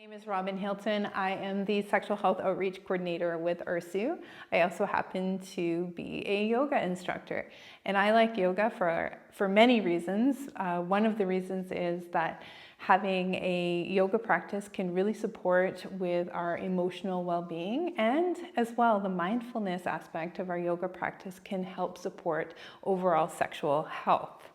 My name is Robin Hilton. I am the Sexual Health Outreach Coordinator with URSU. I also happen to be a yoga instructor. And I like yoga for many reasons. One of the reasons is that having a yoga practice can really support with our emotional well-being, and as well the mindfulness aspect of our yoga practice can help support overall sexual health.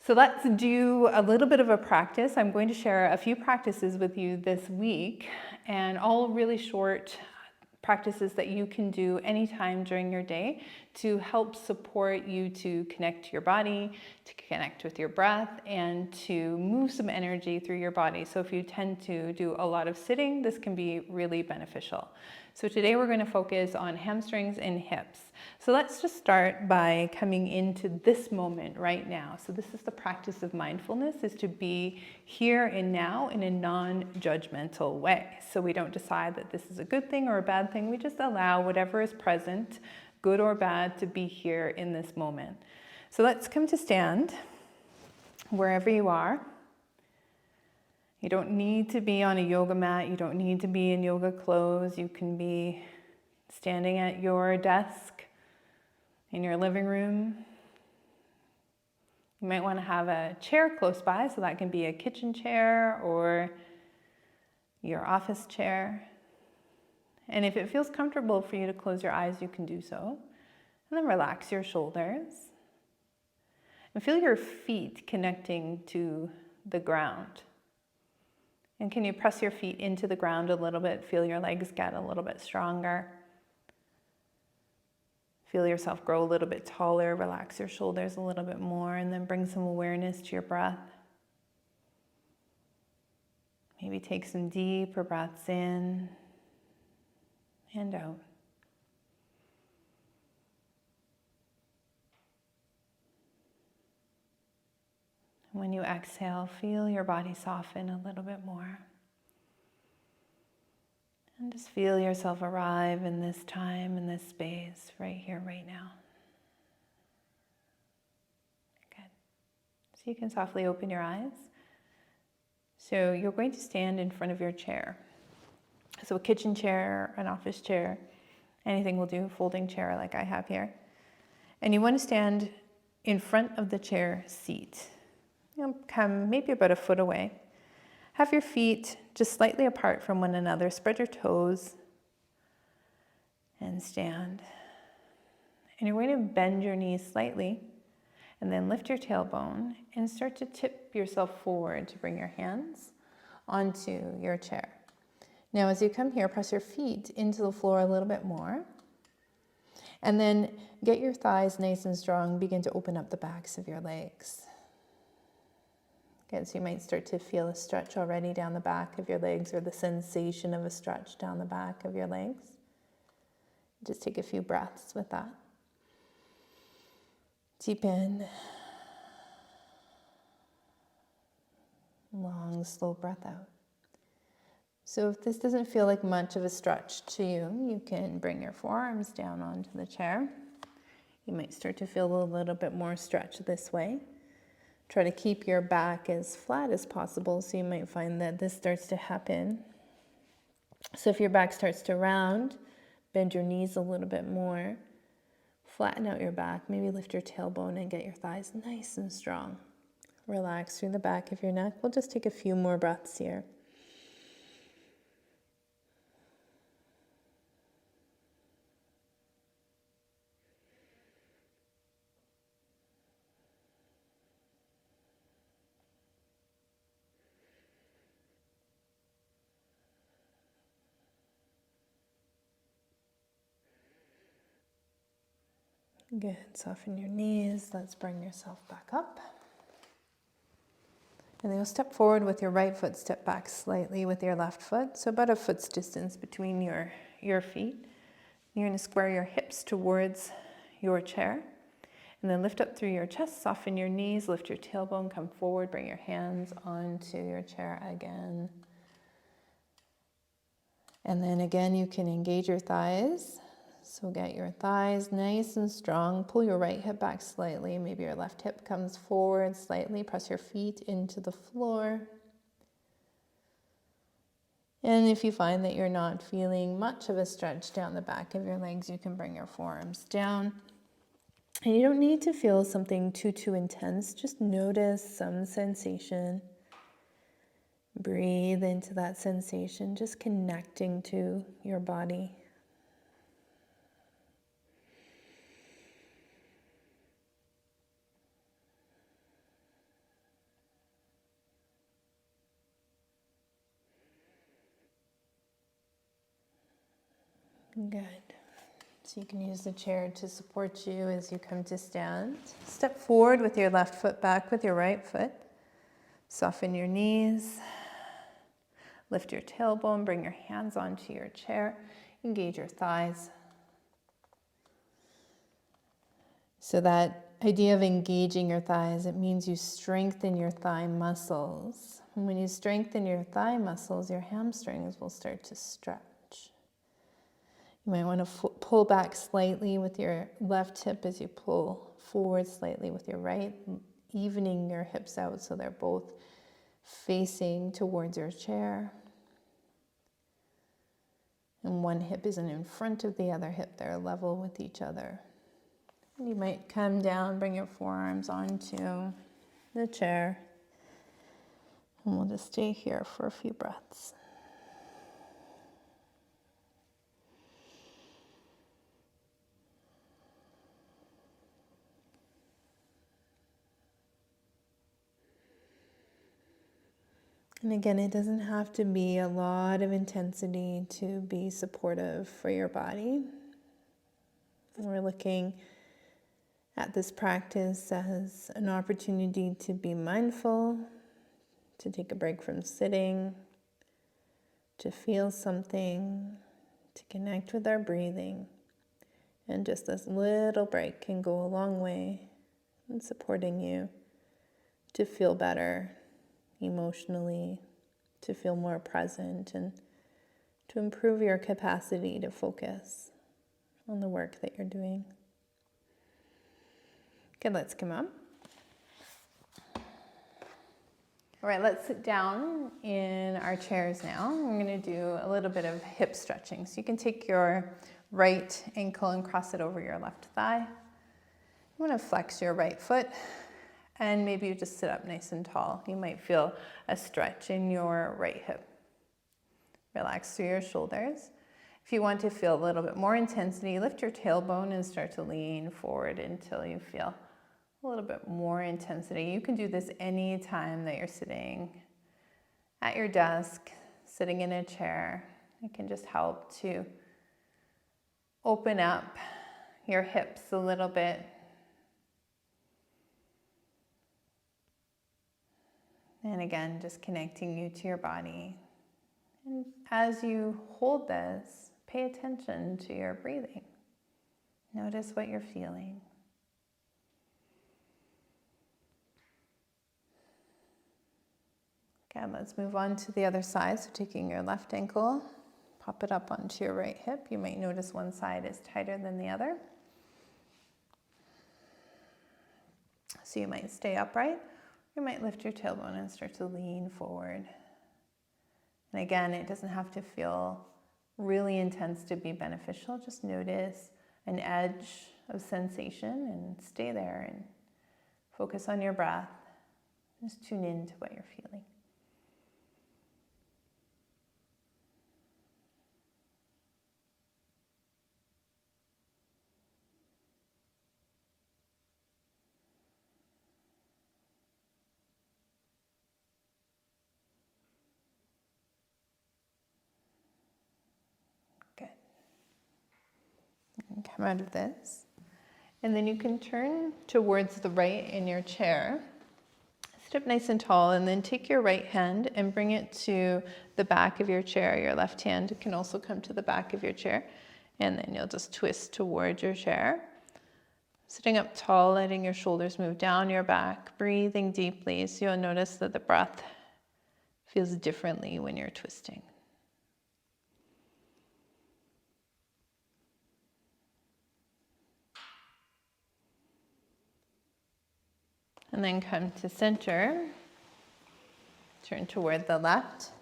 So let's do a little bit of a practice. I'm going to share a few practices with you this week, and all really short practices that you can do anytime during your day to help support you to connect to your body, to connect with your breath, and to move some energy through your body. So if you tend to do a lot of sitting, this can be really beneficial. So today we're going to focus on hamstrings and hips. So let's just start by coming into this moment right now. So this is the practice of mindfulness, is to be here and now in a non-judgmental way. So we don't decide that this is a good thing or a bad thing. We just allow whatever is present, good or bad, to be here in this moment. So let's come to stand wherever you are. You don't need to be on a yoga mat. You don't need to be in yoga clothes. You can be standing at your desk in your living room. You might want to have a chair close by, so that can be a kitchen chair or your office chair. And if it feels comfortable for you to close your eyes, you can do so. And then relax your shoulders. And feel your feet connecting to the ground. And can you press your feet into the ground a little bit? Feel your legs get a little bit stronger. Feel yourself grow a little bit taller. Relax your shoulders a little bit more, and then bring some awareness to your breath. Maybe take some deeper breaths in and out. When you exhale, feel your body soften a little bit more. And just feel yourself arrive in this time, in this space, right here, right now. Good. So you can softly open your eyes. So you're going to stand in front of your chair. So a kitchen chair, an office chair, anything will do, folding chair like I have here. And you want to stand in front of the chair seat. Come maybe about a foot away. Have your feet just slightly apart from one another. Spread your toes and stand. And you're going to bend your knees slightly and then lift your tailbone and start to tip yourself forward to bring your hands onto your chair. Now as you come here, press your feet into the floor a little bit more. And then get your thighs nice and strong. Begin to open up the backs of your legs. Okay, so you might start to feel a stretch already down the back of your legs, or the sensation of a stretch down the back of your legs. Just take a few breaths with that. Deep in. Long, slow breath out. So if this doesn't feel like much of a stretch to you, you can bring your forearms down onto the chair. You might start to feel a little bit more stretch this way. Try to keep your back as flat as possible, so you might find that this starts to happen. So if your back starts to round, bend your knees a little bit more. Flatten out your back, maybe lift your tailbone and get your thighs nice and strong. Relax through the back of your neck. We'll just take a few more breaths here. Good. Soften your knees. Let's bring yourself back up. And then you'll step forward with your right foot, step back slightly with your left foot. So about a foot's distance between your feet. You're going to square your hips towards your chair. And then lift up through your chest, soften your knees, lift your tailbone, come forward, bring your hands onto your chair again. And then again, you can engage your thighs. So get your thighs nice and strong. Pull your right hip back slightly. Maybe your left hip comes forward slightly. Press your feet into the floor. And if you find that you're not feeling much of a stretch down the back of your legs, you can bring your forearms down. And you don't need to feel something too intense. Just notice some sensation. Breathe into that sensation, just connecting to your body. Good. So you can use the chair to support you as you come to stand. Step forward with your left foot back with your right foot. Soften your knees. Lift your tailbone, bring your hands onto your chair. Engage your thighs. So that idea of engaging your thighs, it means you strengthen your thigh muscles. And when you strengthen your thigh muscles, your hamstrings will start to stretch. You might want to pull back slightly with your left hip as you pull forward slightly with your right, evening your hips out so they're both facing towards your chair. And one hip isn't in front of the other hip, they're level with each other. And you might come down, bring your forearms onto the chair, and we'll just stay here for a few breaths. And again, it doesn't have to be a lot of intensity to be supportive for your body. We're looking at this practice as an opportunity to be mindful, to take a break from sitting, to feel something, to connect with our breathing. And just this little break can go a long way in supporting you to feel better emotionally, to feel more present, and to improve your capacity to focus on the work that you're doing. Okay, let's come up. All right, let's sit down in our chairs now. I'm going to do a little bit of hip stretching. So you can take your right ankle and cross it over your left thigh. You want to flex your right foot, and maybe you just sit up nice and tall. You might feel a stretch in your right hip. Relax through your shoulders. If you want to feel a little bit more intensity, lift your tailbone and start to lean forward until you feel a little bit more intensity. You can do this any time that you're sitting at your desk, sitting in a chair. It can just help to open up your hips a little bit. And again, just connecting you to your body. And as you hold this, pay attention to your breathing. Notice what you're feeling. Okay, let's move on to the other side. So taking your left ankle, pop it up onto your right hip. You might notice one side is tighter than the other. So you might stay upright. You might lift your tailbone and start to lean forward. And again, it doesn't have to feel really intense to be beneficial. Just notice an edge of sensation and stay there and focus on your breath. Just tune in to what you're feeling. Come out of this. And then you can turn towards the right in your chair. Sit up nice and tall, and then take your right hand and bring it to the back of your chair. Your left hand can also come to the back of your chair. And then you'll just twist towards your chair. Sitting up tall, letting your shoulders move down your back, breathing deeply. So you'll notice that the breath feels differently when you're twisting. And then come to center, turn toward the left,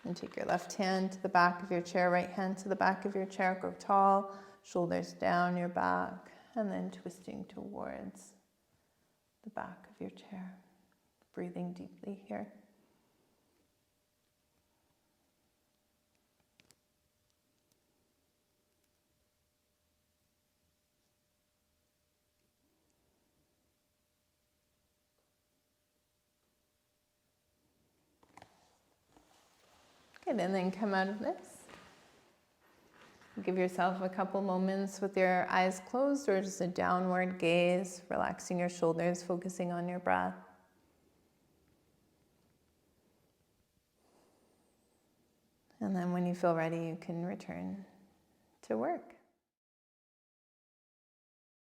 And take your left hand to the back of your chair, right hand to the back of your chair. Grow tall, shoulders down your back, and then twisting towards the back of your chair. Breathing deeply here. Good, and then come out of this. Give yourself a couple moments with your eyes closed or just a downward gaze, relaxing your shoulders, focusing on your breath. And then when you feel ready, you can return to work.